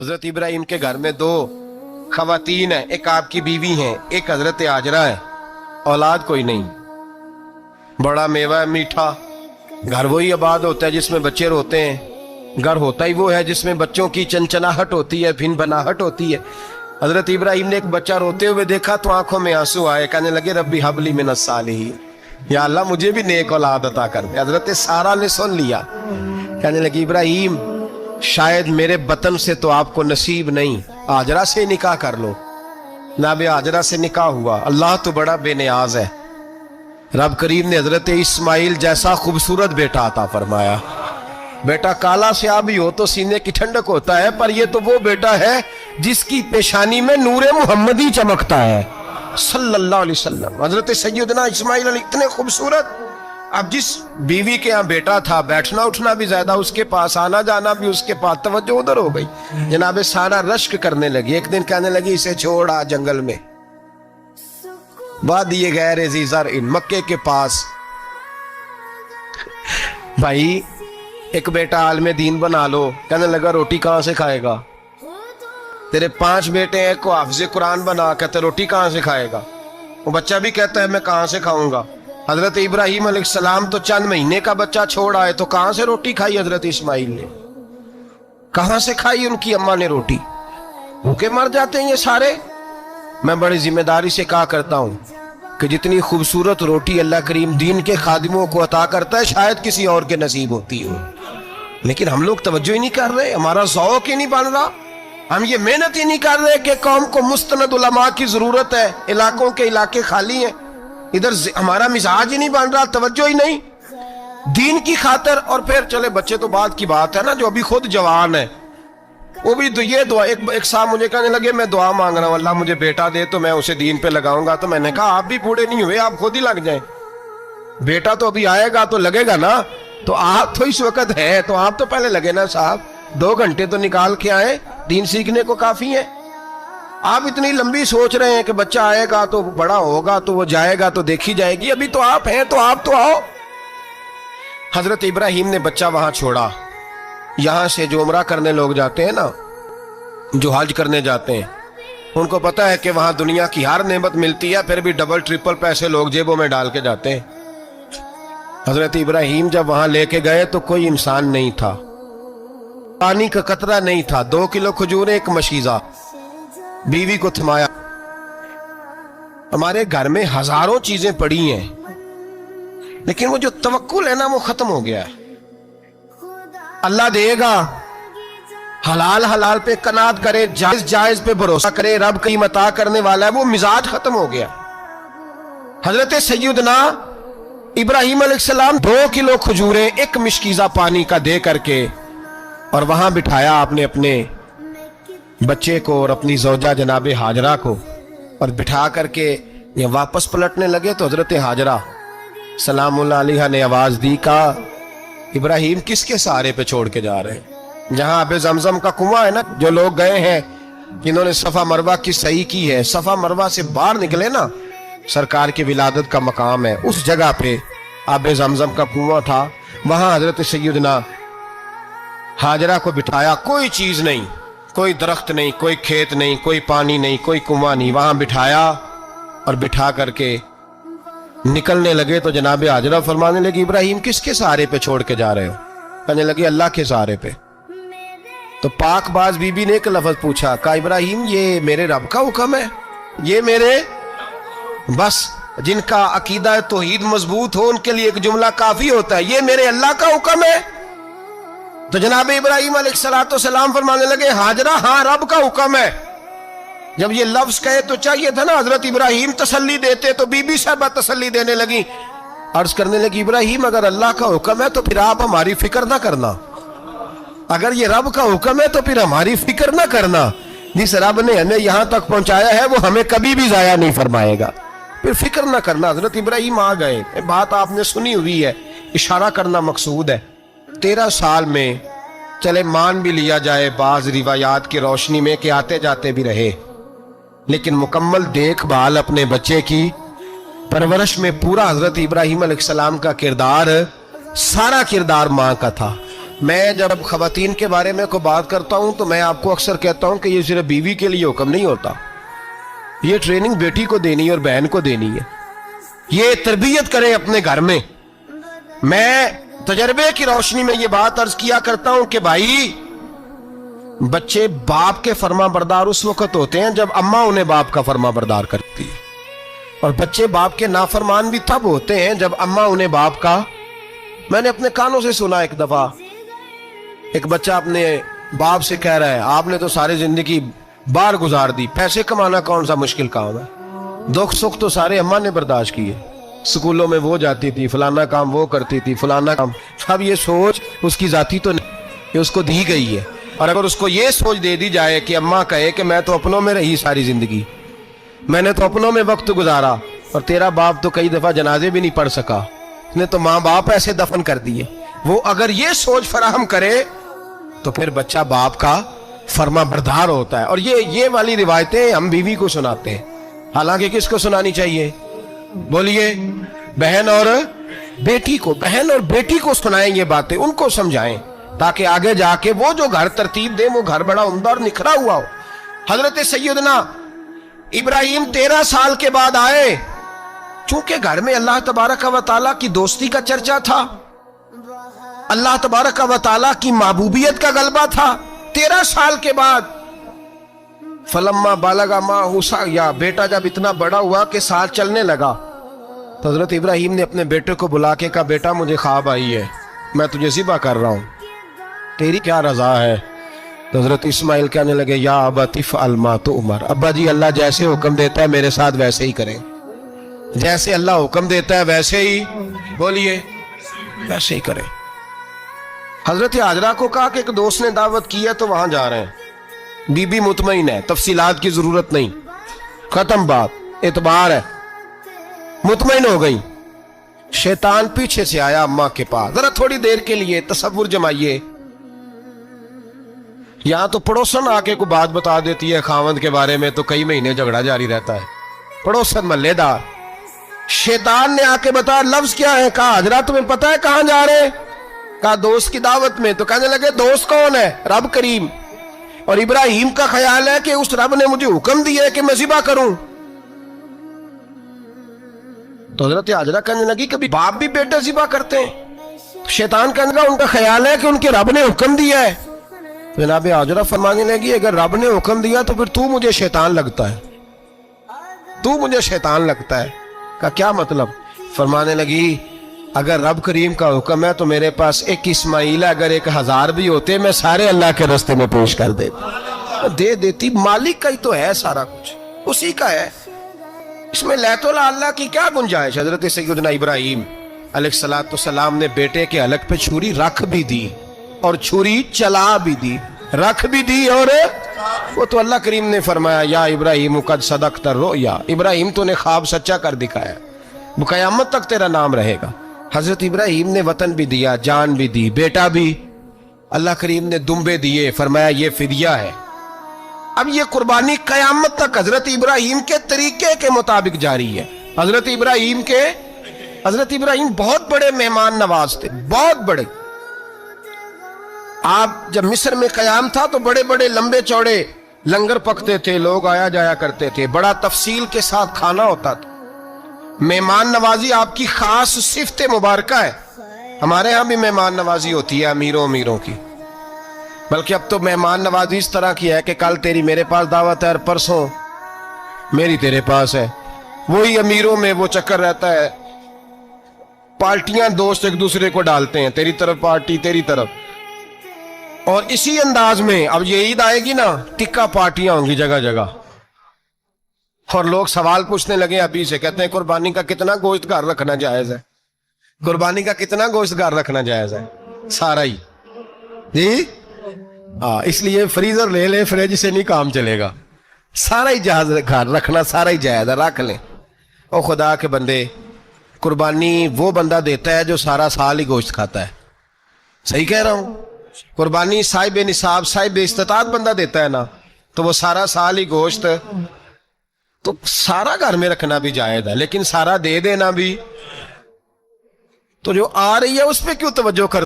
हजरत इब्राहिम के घर में दो खवातीन हैं, एक आपकी बीवी हैं, एक हजरत आजरा है। औलाद कोई नहीं, बड़ा मेवा है मीठा। घर वही आबाद होता है जिसमें बच्चे रोते हैं, घर होता ही वो है जिसमें बच्चों की चंचनाहट होती है, भिन बनाहट होती है। हजरत इब्राहिम ने एक बच्चा रोते हुए देखा तो आंखों में आंसू आए, कहने लगे रब्बी हबली मिनस सालिहीन, या अल्लाह मुझे भी नेक औलाद अता कर दे। हजरत सारा ने सुन लिया, कहने लगी इब्राहिम शायद मेरे बतन से तो आपको नसीब नहीं, आजरा से निकाह कर लो। नाबे आजरा से निकाह हुआ। अल्लाह तो बड़ा बेनियाज है, रब करीम ने हजरत इस्माइल जैसा खूबसूरत बेटा अता फरमाया। बेटा काला स्याह भी हो तो सीने की ठंडक होता है, पर ये तो वो बेटा है जिसकी पेशानी में नूरे मुहम्मदी चमकता है सल्लल्लाहु अलैहि वसल्लम। हजरत सैयदना इस्माइल अली इतने खूबसूरत। अब जिस बीवी के यहाँ बेटा था, बैठना उठना भी ज्यादा उसके पास, आना जाना भी उसके पास, तवज्जो उधर हो गई। जनाबे सारा रश्क करने लगी। एक दिन कहने लगी इसे छोड़ आ जंगल में, वादिये गैर ज़ीज़र इन मक्के के पास। भाई एक बेटा आलमे दीन बना लो। कहने लगा रोटी कहाँ से खाएगा? तेरे 5 बेटे हैं, को हाफिज़े कुरान बना, कहते रोटी कहाँ से खाएगा? वो बच्चा भी कहता है मैं कहाँ से खाऊंगा। हजरत इब्राहिम अलैहिस्सलाम तो चंद महीने का बच्चा छोड़ आए, तो कहां से रोटी खाई हजरत इस्माइल ने? कहां से खाई उनकी अम्मा ने रोटी? भूखे मर जाते हैं ये सारे। मैं बड़ी जिम्मेदारी से कहा करता हूं कि जितनी खूबसूरत रोटी अल्लाह करीम दीन के खादिमों को अता करता है शायद किसी और के नसीब होती हो, लेकिन हम लोग तवज्जो ही नहीं कर रहे, हमारा ज़ौक़ ही नहीं बन रहा, हम ये मेहनत ही नहीं कर रहे कि कौम को मुस्तनद उलमा की जरूरत है, इलाकों के इलाके खाली हैं, इधर हमारा मिजाज ही नहीं बन रहा, तवज्जो ही नहीं दीन की खातर। और फिर चले बच्चे तो बात की बात है ना, जो अभी खुद जवान है वो भी ये दुआ। एक साहब मुझे कहने लगे मैं दुआ मांग रहा हूँ अल्लाह मुझे बेटा दे तो मैं उसे दीन पे लगाऊंगा। तो मैंने कहा आप भी बूढ़े नहीं हुए, आप खुद ही लग जाएं, बेटा तो अभी आएगा तो लगेगा ना। तो आप तो इस वक्त है तो आप तो पहले लगे ना साहब, 2 घंटे तो निकाल के आए, दीन सीखने को काफी है। आप इतनी लंबी सोच रहे हैं कि बच्चा आएगा तो बड़ा होगा तो वो जाएगा तो देखी जाएगी, अभी तो आप हैं तो आप तो आओ। हजरत इब्राहिम ने बच्चा वहां छोड़ा। यहां से जो उम्रा करने लोग जाते हैं ना, जो हज करने जाते हैं, उनको पता है कि वहां दुनिया की हर नेमत मिलती है, फिर भी डबल ट्रिपल पैसे लोग जेबों में डाल के जाते हैं। हजरत इब्राहिम जब वहां लेके गए तो कोई इंसान नहीं था, पानी का कतरा नहीं था, 2 किलो खजूरें, एक मशीजा। बीवी को थमाया। हमारे घर में हजारों चीजें पड़ी हैं, लेकिन वो जो तवक्कुल है ना वो खत्म हो गया है। अल्लाह देगा, हलाल हलाल पे कनात करे, जायज जायज पे भरोसा करे, रब की मता करने वाला है, वो मिजाज खत्म हो गया। हजरत सैयदना इब्राहिम अलैहिस्सलाम 2 किलो खजूरें, एक मिश्कीजा पानी का दे करके, और वहां बिठाया आपने अपने बच्चे को और अपनी ज़ौजा जनाबे हाजरा को, और बिठा करके ये वापस पलटने लगे तो हजरत हाजरा सलामुल्लाह अलैहा ने आवाज दी, कहा इब्राहिम किसके सहारे पे छोड़ के जा रहे हैं? जहां अबे जमजम का कुआं है ना, जो लोग गए हैं जिन्होंने सफा मरवा की सही की है, सफा मरवा से बाहर निकले ना, सरकार की विलादत का मकाम है, उस जगह पे अबे जमजम का कुआं था, वहां हजरत सैयदना हाजरा को बिठाया। कोई चीज नहीं, कोई दरख्त नहीं, कोई खेत नहीं, कोई पानी नहीं, कोई कुआं नहीं, वहां बिठाया और बिठा करके निकलने लगे तो जनाबे हाजरा फरमाने लगी इब्राहिम किसके सहारे पे छोड़ के जा रहे हो? कहने लगी अल्लाह के सहारे पे। तो पाकबाज बीबी ने एक लफ्ज पूछा, कहा इब्राहिम ये मेरे रब का हुक्म है, ये मेरे बस जिनका अकीदा तौहीद मजबूत हो उनके लिए एक जुमला काफी होता है, ये मेरे अल्लाह का हुक्म है? तो जनाब इब्राहिम अलैहिस्सलाम फरमाने लगे हाजरा हाँ रब का हुक्म है। जब ये लफ्ज कहे तो चाहिए था ना हजरत इब्राहिम तसल्ली देते, तो बीबी साहबा तसल्ली देने लगी, अर्ज करने लगी इब्राहिम अगर अल्लाह का हुक्म है तो फिर आप हमारी फिक्र ना करना, अगर ये रब का हुक्म है तो फिर हमारी फिक्र ना करना, जिस रब ने हमें यहां तक पहुंचाया है वो हमें कभी भी जाया नहीं फरमाएगा, फिर फिक्र ना करना। हजरत इब्राहिम आ गए, बात आपने सुनी हुई है, इशारा करना मकसूद है। 13 साल में चले मान भी लिया जाए बाज रिवायात की रोशनी में कि आते जाते भी रहे, लेकिन मुकम्मल देखभाल अपने बच्चे की परवरिश में पूरा हजरत इब्राहिम अलैहिस्सलाम का किरदार, सारा किरदार माँ का था। میں جب خواتین کے بارے میں کوئی بات کرتا ہوں تو میں آپ کو اکثر کہتا ہوں کہ یہ صرف بیوی کے لیے حکم نہیں ہوتا، یہ ٹریننگ بیٹی کو دینی ہے اور بہن کو دینی ہے، یہ تربیت کریں اپنے گھر میں۔ میں تجربے کی روشنی میں یہ بات عرض کیا کرتا ہوں کہ بھائی بچے باپ کے فرما بردار اس وقت ہوتے ہیں جب اماں انہیں باپ کا فرما بردار کرتی ہے، اور بچے باپ کے نافرمان بھی تب ہوتے ہیں جب اماں انہیں باپ کا۔ میں نے اپنے کانوں سے سنا ایک دفعہ ایک بچہ اپنے باپ سے کہہ رہا ہے آپ نے تو ساری زندگی باہر گزار دی، پیسے کمانا کون سا مشکل کام ہے، دکھ سکھ تو سارے اماں نے برداشت کیے، سکولوں میں وہ جاتی تھی، فلانا کام وہ کرتی تھی، فلانا کام۔ اب یہ سوچ اس کی ذاتی تو نہیں، یہ اس کو دی گئی ہے، اور اگر اس کو یہ سوچ دے دی جائے کہ اماں کہے کہ میں تو اپنوں میں رہی ساری زندگی، میں نے تو اپنوں میں وقت گزارا، اور تیرا باپ تو کئی دفعہ جنازے بھی نہیں پڑھ سکا، اس نے تو ماں باپ ایسے دفن کر دیے، وہ اگر یہ سوچ فراہم کرے تو پھر بچہ باپ کا فرما بردار ہوتا ہے۔ اور یہ والی روایتیں ہم بیوی کو سناتے ہیں، حالانکہ کس کو سنانی چاہیے؟ بولیے، بہن اور بیٹی کو۔ بہن اور بیٹی کو سنائیں یہ باتیں، ان کو سمجھائیں، تاکہ آگے جا کے وہ جو گھر ترتیب دیں وہ گھر بڑا عمدہ اور نکھرا ہوا ہو۔ حضرت سیدنا ابراہیم 13 سال کے بعد آئے، چونکہ گھر میں اللہ تبارک و تعالیٰ کی دوستی کا چرچا تھا، اللہ تبارک و تعالیٰ کی محبوبیت کا غلبہ تھا۔ 13 سال کے بعد فلما بالغ معہ السعی، بیٹا جب اتنا بڑا ہوا کہ ساتھ چلنے لگا، تو حضرت ابراہیم نے اپنے بیٹے کو بلا کے کہا بیٹا مجھے خواب آئی ہے، میں تجھے ذبح کر رہا ہوں، تیری کیا رضا ہے؟ تو حضرت اسماعیل کہنے لگے یا ابت افعل ما تؤمر، ابا جی اللہ جیسے حکم دیتا ہے میرے ساتھ ویسے ہی کریں، جیسے اللہ حکم دیتا ہے ویسے ہی، بولیے، ویسے ہی کریں۔ حضرت حاجرہ کو کہا کہ ایک دوست نے دعوت کی ہے تو وہاں جا رہے ہیں، بی بی مطمئن ہے، تفصیلات کی ضرورت نہیں، ختم بات، اعتبار ہے، مطمئن ہو گئی۔ شیطان پیچھے سے آیا اماں کے پاس، ذرا تھوڑی دیر کے لیے تصور جمائیے، یہاں تو پڑوسن آ کے کوئی بات بتا دیتی ہے خاوند کے بارے میں تو کئی مہینے جھگڑا جاری رہتا ہے، پڑوسن محلے دار۔ شیطان نے آ کے بتایا لفظ کیا ہے؟ کہا حاجرہ تمہیں پتہ ہے کہاں جا رہے ہیں؟ کہا دوست کی دعوت میں۔ تو کہنے لگے دوست کون ہے؟ رب کریم، اور ابراہیم کا خیال ہے کہ اس رب نے مجھے حکم دیا ہے کہ میں ذبح کروں۔ تو حضرت حاجرہ کہنے لگی کبھی باپ بھی بیٹے ذبح کرتے ہیں؟ شیطان کہنے لگا ان کا خیال ہے کہ ان کے رب نے حکم دیا ہے۔ جناب حاجرہ فرمانے لگی اگر رب نے حکم دیا تو پھر تو مجھے شیطان لگتا ہے، تو مجھے شیطان لگتا ہے۔ کہا کیا مطلب؟ فرمانے لگی اگر رب کریم کا حکم ہے تو میرے پاس ایک اسماعیل ہے، اگر 1000 بھی ہوتے میں سارے اللہ کے راستے میں پیش کر دے دیتی، مالک کا ہی تو ہے سارا کچھ، اسی کا ہے، اس میں لیت اللہ کی کیا گنجائش؟ حضرت سیدنا ابراہیم علیہ السلام نے بیٹے کے حلق پہ چھری رکھ بھی دی اور چھری چلا بھی دی، رکھ بھی دی، اور وہ تو اللہ کریم نے فرمایا یا ابراہیم قد صدقت الرؤیا، ابراہیم تو نے خواب سچا کر دکھایا، وہ قیامت تک تیرا نام رہے گا۔ حضرت ابراہیم نے وطن بھی دیا، جان بھی دی، بیٹا بھی، اللہ کریم نے دمبے دیے، فرمایا یہ فدیہ ہے۔ اب یہ قربانی قیامت تک حضرت ابراہیم کے طریقے کے مطابق جاری ہے۔ حضرت ابراہیم بہت بڑے مہمان نواز تھے، بہت بڑے۔ آپ جب مصر میں قیام تھا تو بڑے بڑے لمبے چوڑے لنگر پکتے تھے، لوگ آیا جایا کرتے تھے، بڑا تفصیل کے ساتھ کھانا ہوتا تھا۔ مہمان نوازی آپ کی خاص صفت مبارکہ ہے، ہمارے ہاں بھی مہمان نوازی ہوتی ہے امیروں کی، بلکہ اب تو مہمان نوازی اس طرح کی ہے کہ کل تیری میرے پاس دعوت ہے اور پرسوں میری تیرے پاس ہے، وہی امیروں میں وہ چکر رہتا ہے، پارٹیاں دوست ایک دوسرے کو ڈالتے ہیں، تیری طرف پارٹی تیری طرف، اور اسی انداز میں اب یہ عید آئے گی نا، ٹکا پارٹیاں ہوں گی جگہ جگہ، اور لوگ سوال پوچھنے لگے ابھی سے، کہتے ہیں قربانی کا کتنا گوشت گھر رکھنا جائز ہے؟ قربانی کا کتنا گوشت گھر رکھنا جائز ہے؟ سارا ہی جی، اس لیے فریزر لے لیں، فریج سے نہیں کام چلے گا، سارا ہی جہاز گھر رکھنا سارا ہی جائز ہے، رکھ لیں۔ او خدا کے بندے، قربانی وہ بندہ دیتا ہے جو سارا سال ہی گوشت کھاتا ہے، صحیح کہہ رہا ہوں؟ قربانی صاحب نصاب صاحب استطاعت بندہ دیتا ہے نا، تو وہ سارا سال ہی گوشت، تو سارا گھر میں رکھنا بھی جائز ہے، لیکن سارا دے دینا بھی، تو جو آ رہی ہے اس پہ کیوں توجہ کر